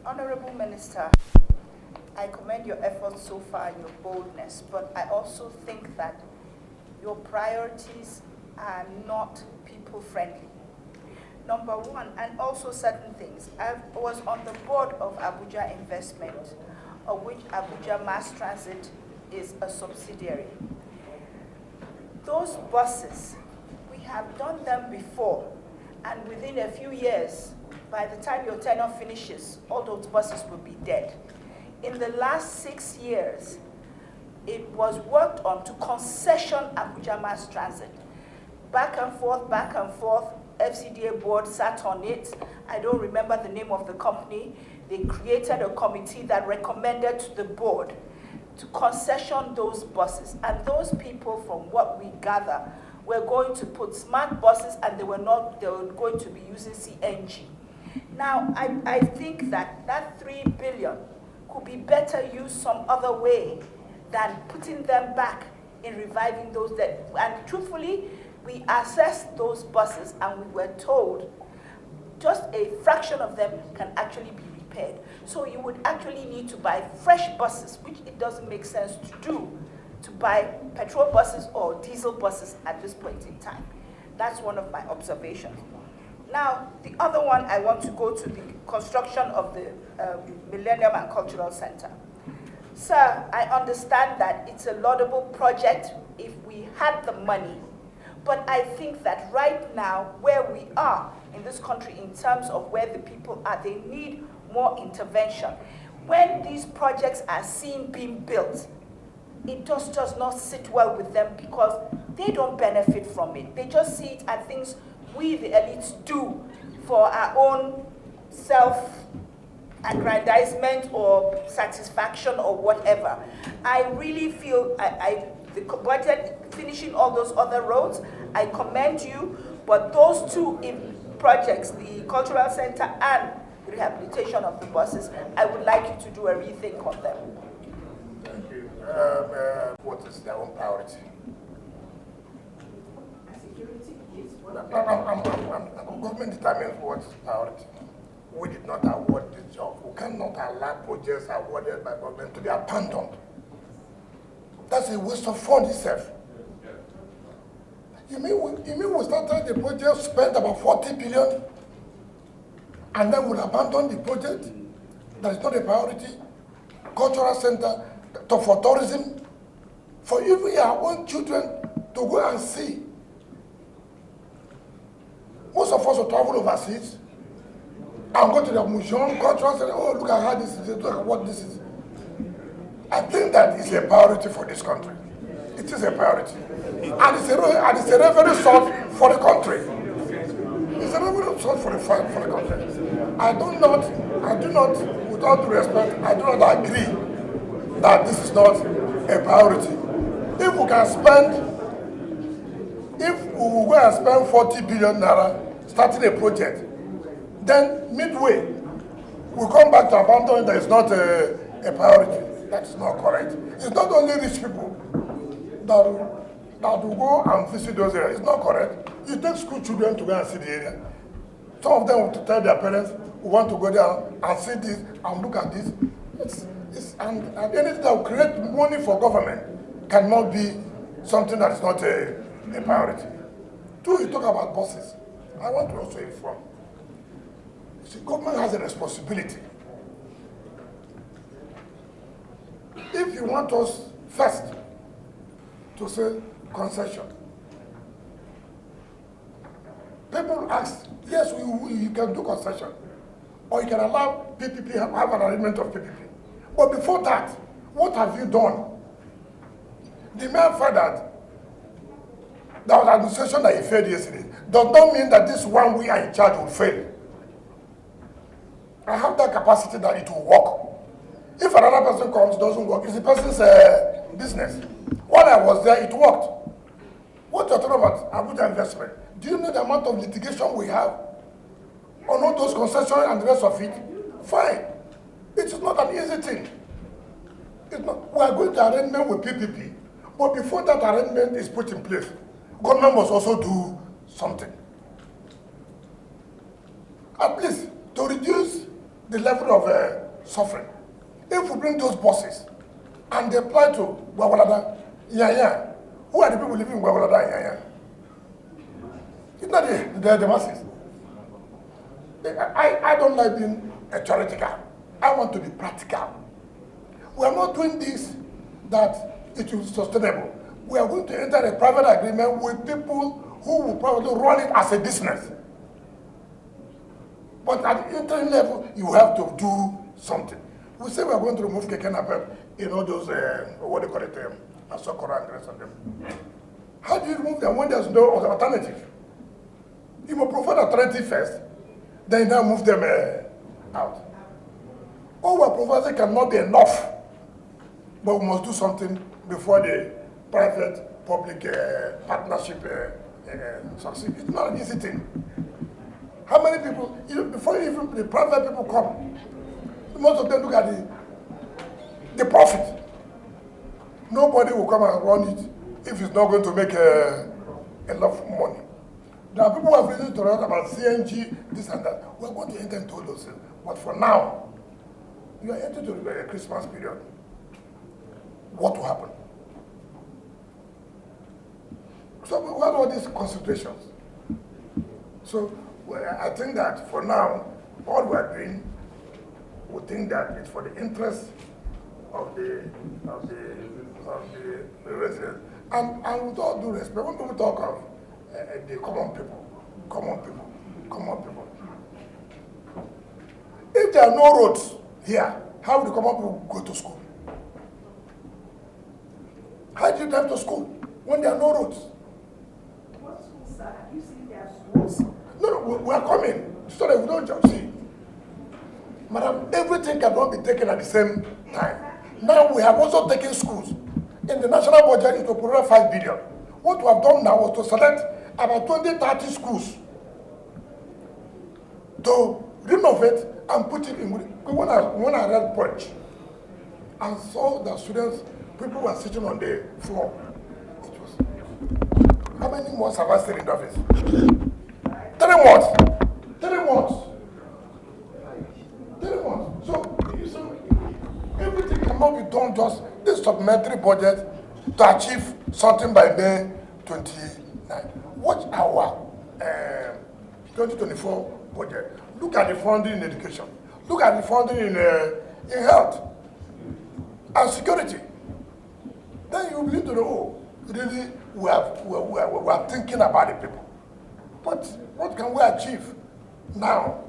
Honorable Minister, I commend your efforts so far and your boldness, but I also think that your priorities are not people-friendly. Number one, and also certain things. I was on the board of Abuja Investment, of which Abuja Mass Transit is a subsidiary. Those buses, we have done them before, and within a few years, by the time your tenure finishes, all those buses will be dead. In the last 6 years, it was worked on to concession Abuja Mass Transit. Back and forth, FCDA board sat on it. I don't remember the name of the company. They created a committee that recommended to the board to concession those buses. And those people, from what we gather, were going to put smart buses, and they were going to be using CNG. Now, I think that 3 billion could be better used some other way than putting them back in reviving those that, and truthfully, we assessed those buses and we were told just a fraction of them can actually be repaired. So you would actually need to buy fresh buses, which it doesn't make sense to do, to buy petrol buses or diesel buses at this point in time. That's one of my observations. Now, the other one, I want to go to the construction of the Millennium and Cultural Center. Sir, I understand that it's a laudable project if we had the money. But I think that right now, where we are in this country in terms of where the people are, they need more intervention. When these projects are seen being built, it just does not sit well with them because they don't benefit from it. They just see it as things we, the elites, do for our own self-aggrandizement or satisfaction or whatever. I really feel the budget, finishing all those other roads, I commend you, but those two projects, the cultural center and the rehabilitation of the buses, I would like you to do a rethink on them. Thank you. What is their own priority? Security is one of them. Government determines what's priority. We did not award this job. We cannot allow projects awarded by government to be abandoned. That's a waste of funds itself. You mean we started the project, spent about 40 billion, and then we'll abandon the project? That is not a priority. Cultural center for tourism, for even our own children to go and see. Most of us will travel overseas and go to the museum, cultural center. Oh, look at how this is. Look at what this is. I think that is a priority for this country. It is a priority. And it's a revenue source for the country. It's a revenue source for the country. I do not, with all due respect, I do not agree that this is not a priority. If we can spend, if we will go and spend 40 billion naira starting a project, then midway, we come back to abandon that is not a priority. That is not correct. It's not only rich people that will go and visit those areas. It's not correct. You take school children to go and see the area. Some of them will tell their parents, we want to go there and see this and look at this. And anything that will create money for government cannot be something that is not a priority. Two, you talk about buses. I want to also inform. You see, government has a responsibility. If you want us first to say concession, people ask, yes, you can do concession, or you can allow PPP, have an arrangement of PPP. But before that, what have you done? The mere fact that there was an administration that he failed yesterday does not mean that this one we are in charge will fail. I have that capacity that it will work. If another person comes, doesn't work, it's the person's business. When I was there, it worked. What you're talking about, Abuja investment, do you know the amount of litigation we have on all those concessions and the rest of it? Fine. It is not an easy thing. It's not. We are going to arrangement with PPP, but before that arrangement is put in place, government must also do something. At least to reduce the level of suffering. If we bring those buses and they apply to Gwagwalada, Yaya, who are the people living in Gwagwalada and Yaya? It's not the masses. I don't like being theoretical. I want to be practical. We are not doing this that it will be sustainable. We are going to enter a private agreement with people who will probably run it as a business. But at the interim level, you have to do something. We say we are going to remove Keke Napep, those, what do you call it, Asokora and the rest of them. How do you remove them when there's no alternative? You must provide alternative first, then you now move them out. All we're providing cannot be enough, but we must do something before the private-public partnership succeeds. It's not an easy thing. How many people, before even the private people come, most of them look at the profit. Nobody will come and run it if it's not going to make enough money. There are people who have reason to write about CNG, this and that. We're going to enter into all those things. But for now, you are entering into a Christmas period. What will happen? So we have all these considerations. So I think that for now, all we are doing, we think that it's for the interest of the residents. And with all due respect, when people talk of the common people. If there are no roads here, how will the common people go to school? How do you drive to school when there are no roads? What schools, sir? Have you seen their schools? No, we are coming so that we don't just see. Madam, everything cannot be taken at the same time. Now we have also taken schools. In the national budget, it will provide 5 billion. What we have done now was to select about 20-30 schools to renovate and put it in. When I read Punch and saw the students, people were sitting on the floor. It was, how many months have I stayed in the office? 3 months. 3 months. 3 months. So everything cannot be done just this supplementary budget to achieve something by May 29. Watch our 2024 budget. Look at the funding in education. Look at the funding in health and security. Then you begin to know, really, we are thinking about the people. But what can we achieve now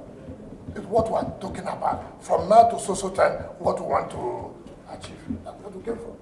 is what we are talking about. From now to so time, what we want to achieve. That's what we came for.